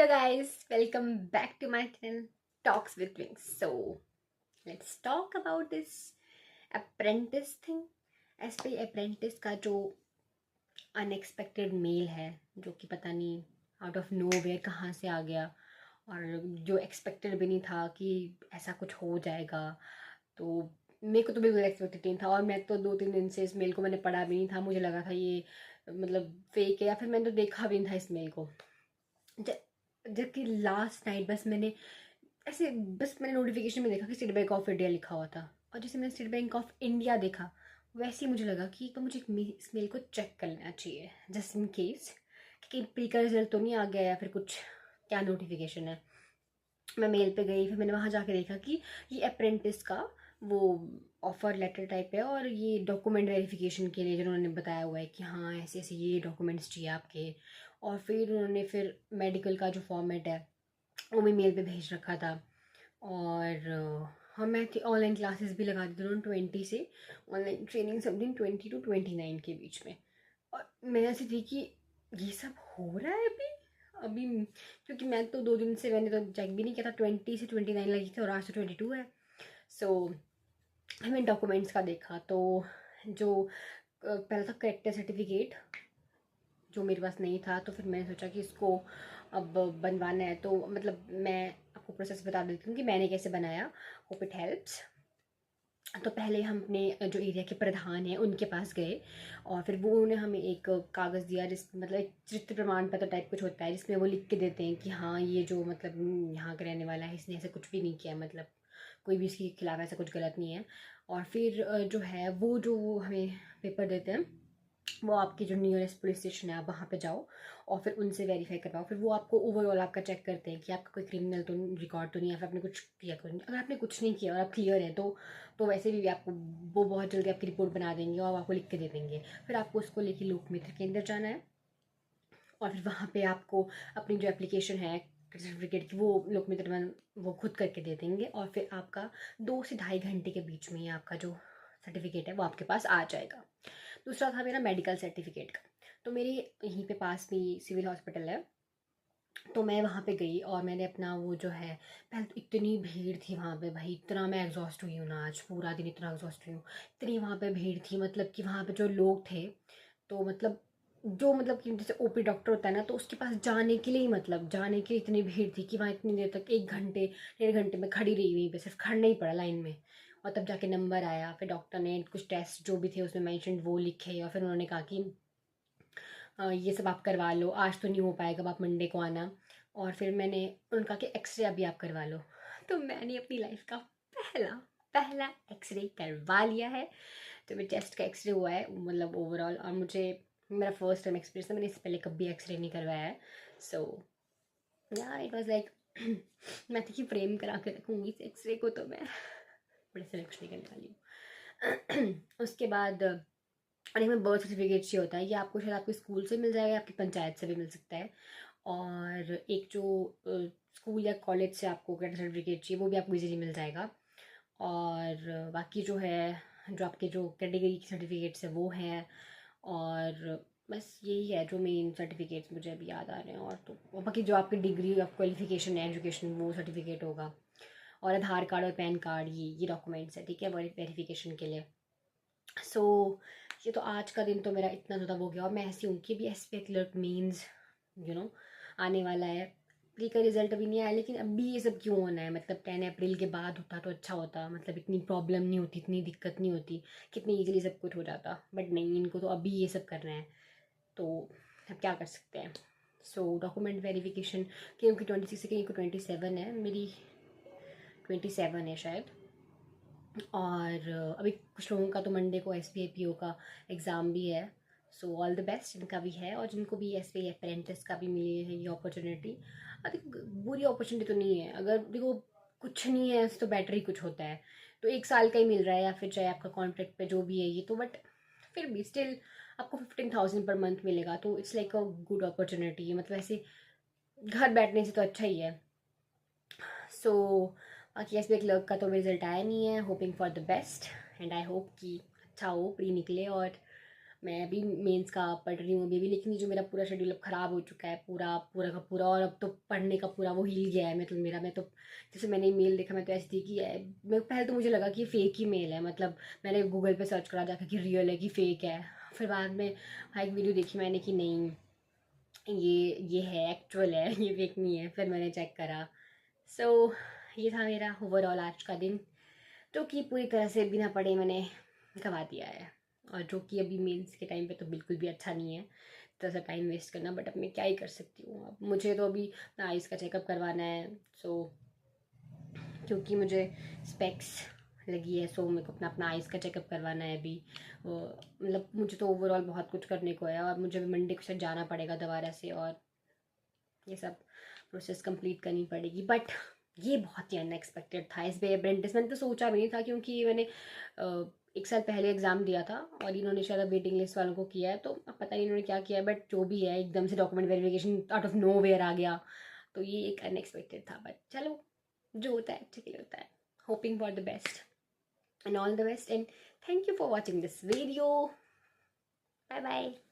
Hello guys, welcome back to my channel Talks with Wings. So let's talk about this apprentice thing. SP apprentice का जो unexpected mail है, जो कि पता नहीं आउट ऑफ नोवेयर कहाँ से आ गया और जो एक्सपेक्टेड भी नहीं था कि ऐसा कुछ हो जाएगा। तो मेरे को तो बिल्कुल एक्सपेक्टेड नहीं था और मैं तो 2-3 दिन से इस मेल को मैंने पढ़ा भी नहीं था। मुझे लगा था ये मतलब फेक है या फिर मैंने तो देखा भी नहीं था इस मेल को। जबकि लास्ट नाइट बस मैंने नोटिफिकेशन में देखा कि स्टेट बैंक ऑफ इंडिया लिखा हुआ था और जैसे मैंने स्टेट बैंक ऑफ इंडिया देखा वैसे ही मुझे लगा कि तो मुझे इस मेल को चेक कर लेना चाहिए जस्ट इन केस कि प्री का रिजल्ट तो नहीं आ गया या फिर कुछ क्या नोटिफिकेशन है। मैं मेल पे गई, फिर मैंने वहाँ जाके देखा कि ये अप्रेंटिस का वो ऑफर लेटर टाइप है और ये डॉक्यूमेंट वेरिफिकेशन के लिए जिन्होंने बताया हुआ है कि हाँ ऐसे ऐसे ये डॉक्यूमेंट्स चाहिए आपके। और फिर उन्होंने फिर मेडिकल का जो फॉर्मेट है वो भी मेल पे भेज रखा था। और हाँ मैं ऑनलाइन क्लासेस भी लगा दी थी उन्होंने 20 से ऑनलाइन ट्रेनिंग समथिंग 20 to 29 के बीच में। और मैं ऐसी थी कि ये सब हो रहा है अभी अभी क्योंकि मैं तो 2 दिन से मैंने तो चेक भी नहीं किया था। 20 से 29 लगी थी और आज तो 22 है। सो मैंने डॉक्यूमेंट्स का देखा तो जो पहला था करेक्टर सर्टिफिकेट जो मेरे पास नहीं था। तो फिर मैंने सोचा कि इसको अब बनवाना है। तो मतलब मैं आपको प्रोसेस बता देती हूँ कि मैंने कैसे बनाया, होप इट हेल्प्स। तो पहले हम अपने जो एरिया के प्रधान हैं उनके पास गए और फिर वो उन्होंने हमें एक कागज़ दिया जिस मतलब एक चित्र प्रमाण पत्र टाइप कुछ होता है जिसमें वो लिख के देते हैं कि हाँ ये जो मतलब यहाँ का रहने वाला है इसने ऐसा कुछ भी नहीं किया, मतलब कोई भी इसके खिलाफ ऐसा कुछ गलत नहीं है। और फिर जो है वो जो हमें पेपर देते हैं वो आपकी जो नियरेस्ट पुलिस स्टेशन है आप वहाँ पे जाओ और फिर उनसे वेरीफाई करवाओ। फिर वो आपको ओवरऑल आपका चेक करते हैं कि आपका कोई क्रिमिनल तो रिकॉर्ड तो नहीं है, फिर आपने कुछ किया तो नहीं। अगर आपने कुछ नहीं किया और आप क्लियर हैं तो वैसे भी आपको वो बहुत जल्दी आपकी रिपोर्ट बना देंगे और आपको लिख के दे देंगे। फिर आपको उसको लेके लोक मित्र के अंदर जाना है और फिर वहाँ पे आपको अपनी जो एप्लीकेशन है सर्टिफिकेट की वो लोक मित्र में वो खुद करके दे देंगे और फिर आपका 2 से ढाई घंटे के बीच में ही आपका जो सर्टिफिकेट है वो आपके पास आ जाएगा। दूसरा था मेरा मेडिकल सर्टिफिकेट का। तो मेरे यहीं पे पास में सिविल हॉस्पिटल है तो मैं वहाँ पे गई और मैंने अपना वो जो है पहले तो इतनी भीड़ थी वहाँ पे, भाई इतना मैं एग्जॉस्ट हुई हूँ ना, आज पूरा दिन इतना एग्जॉस्ट हुई हूँ। इतनी वहाँ पे भीड़ थी मतलब कि वहाँ पे जो लोग थे तो मतलब कि जैसे ओपी डॉक्टर होता है ना तो उसके पास जाने के लिए ही मतलब जाने के लिए इतनी भीड़ थी कि वहाँ इतनी देर तक 1 घंटे 1.5 घंटे में खड़ी रही वहीं पे, सिर्फ खड़ना ही पड़ा लाइन में। और तब जाके नंबर आया, फिर डॉक्टर ने कुछ टेस्ट जो भी थे उसमें मैंशन वो लिखे और फिर उन्होंने कहा कि ये सब आप करवा लो, आज तो नहीं हो पाएगा, अब आप मंडे को आना। और फिर मैंने उनका कि एक्सरे अभी आप करवा लो। तो मैंने अपनी लाइफ का पहला पहला एक्सरे करवा लिया है। तो मेरे चेस्ट का एक्सरे हुआ है मतलब ओवरऑल, और मुझे मेरा फर्स्ट टाइम एक्सपीरियंस है, मैंने इससे पहले कभी एक्सरे नहीं करवाया है। सो या इट वॉज लाइक मैं तो कि फ्रेम करा के रखूँगी इस एक्सरे को, तो मैं बड़े से एक्सरे करने वाली हूँ। उसके बाद और एक में बर्थ सर्टिफिकेट चाहिए होता है, ये आपको शायद आपके स्कूल से मिल जाएगा, आपकी पंचायत से भी मिल सकता है। और एक जो स्कूल या कॉलेज से आपको कैटेगरी सर्टिफिकेट चाहिए वो भी आपको इजीली मिल जाएगा। और बाकी जो है जो आपके जो कैटेगरी की सर्टिफिकेट्स है वो हैं। और बस यही है जो मेन सर्टिफिकेट्स मुझे अभी याद आ रहे हैं। और बाकी जो आपकी डिग्री ऑफ क्वालिफिकेशन है एजुकेशन वो सर्टिफिकेट होगा। और आधार कार्ड और पैन कार्ड ये डॉक्यूमेंट्स है, ठीक है, वेरिफिकेशन के लिए। सो ये तो आज का दिन तो मेरा इतना ज़्यादा हो गया और मैं ऐसी हूँ कि अभी एस पी क्लर्क मीन्स आने वाला है। प्री का रिजल्ट अभी नहीं आया लेकिन अभी ये सब क्यों होना है, मतलब 10 अप्रैल के बाद होता तो अच्छा होता, मतलब इतनी प्रॉब्लम नहीं होती, इतनी दिक्कत नहीं होती, कितनी ईजिली सब कुछ हो जाता। बट नहीं, इनको तो अभी ये सब करना है तो अब क्या कर सकते हैं। सो डॉक्यूमेंट वेरिफिकेशन क्योंकि 26 है, कहीं को 27 है, मेरी 27 है शायद। और अभी कुछ लोगों का तो मंडे को S B I P O का एग्ज़ाम भी है। सो ऑल द बेस्ट जिनका भी है और जिनको भी एस बी आई अप्रेंटिस का भी मिली है ये अपॉर्चुनिटी। देखो बुरी अपॉर्चुनिटी तो नहीं है, अगर देखो कुछ नहीं है तो बेटर ही कुछ होता है। तो 1 साल का ही मिल रहा है या फिर चाहे आपका कॉन्ट्रैक्ट पे जो भी है ये तो, बट फिर भी स्टिल आपको 15,000 पर मंथ मिलेगा तो it's like a good opportunity, मतलब ऐसे घर बैठने से तो अच्छा ही है। सो बाकी एस बी आई क्लर्क का तो रिजल्ट आया नहीं है, hoping for the best and I hope कि अच्छा हो, प्री निकले और मैं अभी मेंस का पढ़ रही हूँ अभी, लेकिन ये जो मेरा पूरा शेड्यूल अब ख़राब हो चुका है, पूरा पूरा का पूरा, और अब तो पढ़ने का पूरा वो हिल गया है। मतलब मेरा, मैं तो जैसे मैंने मेल देखा, मैं तो ऐसी थी कि मैं पहले तो मुझे लगा कि फेक ही मेल है, मतलब मैंने गूगल पे सर्च करा जाकर कि रियल है कि फेक है। फिर बाद में हाँ एक वीडियो देखी मैंने कि नहीं, ये है, एक्चुअल है, ये फेक नहीं है। फिर मैंने चेक करा। सो ये था मेरा ओवरऑल आज का दिन, जो कि पूरी तरह से बिना पढ़े मैंने गंवा दिया है, और जो कि अभी मेंस के टाइम पे तो बिल्कुल भी अच्छा नहीं है तो ऐसा टाइम वेस्ट करना। बट अब मैं क्या ही कर सकती हूँ, अब मुझे तो अभी अपना आइज़ का चेकअप करवाना है। सो क्योंकि मुझे स्पेक्स लगी है, सो मेरे को अपना अपना आइज़ का चेकअप करवाना है अभी। मतलब मुझे तो ओवरऑल बहुत कुछ करने को है, और मुझे भी मंडे को शायद जाना पड़ेगा दोबारा से, और ये सब प्रोसेस कंप्लीट करनी पड़ेगी। बट ये बहुत ही अनएक्सपेक्टेड था इस बे अप्रेंटिस, मैंने तो सोचा भी नहीं था, क्योंकि मैंने एक साल पहले एग्ज़ाम दिया था और इन्होंने शायद वेटिंग लिस्ट वालों को किया है, तो अब पता नहीं इन्होंने क्या किया है। बट जो भी है, एकदम से document verification out of nowhere आ गया, तो ये एक अनएक्सपेक्टेड था। बट चलो, जो होता है अच्छे के लिए होता है। Hoping for the best and all the best, and thank you for watching this video. Bye bye.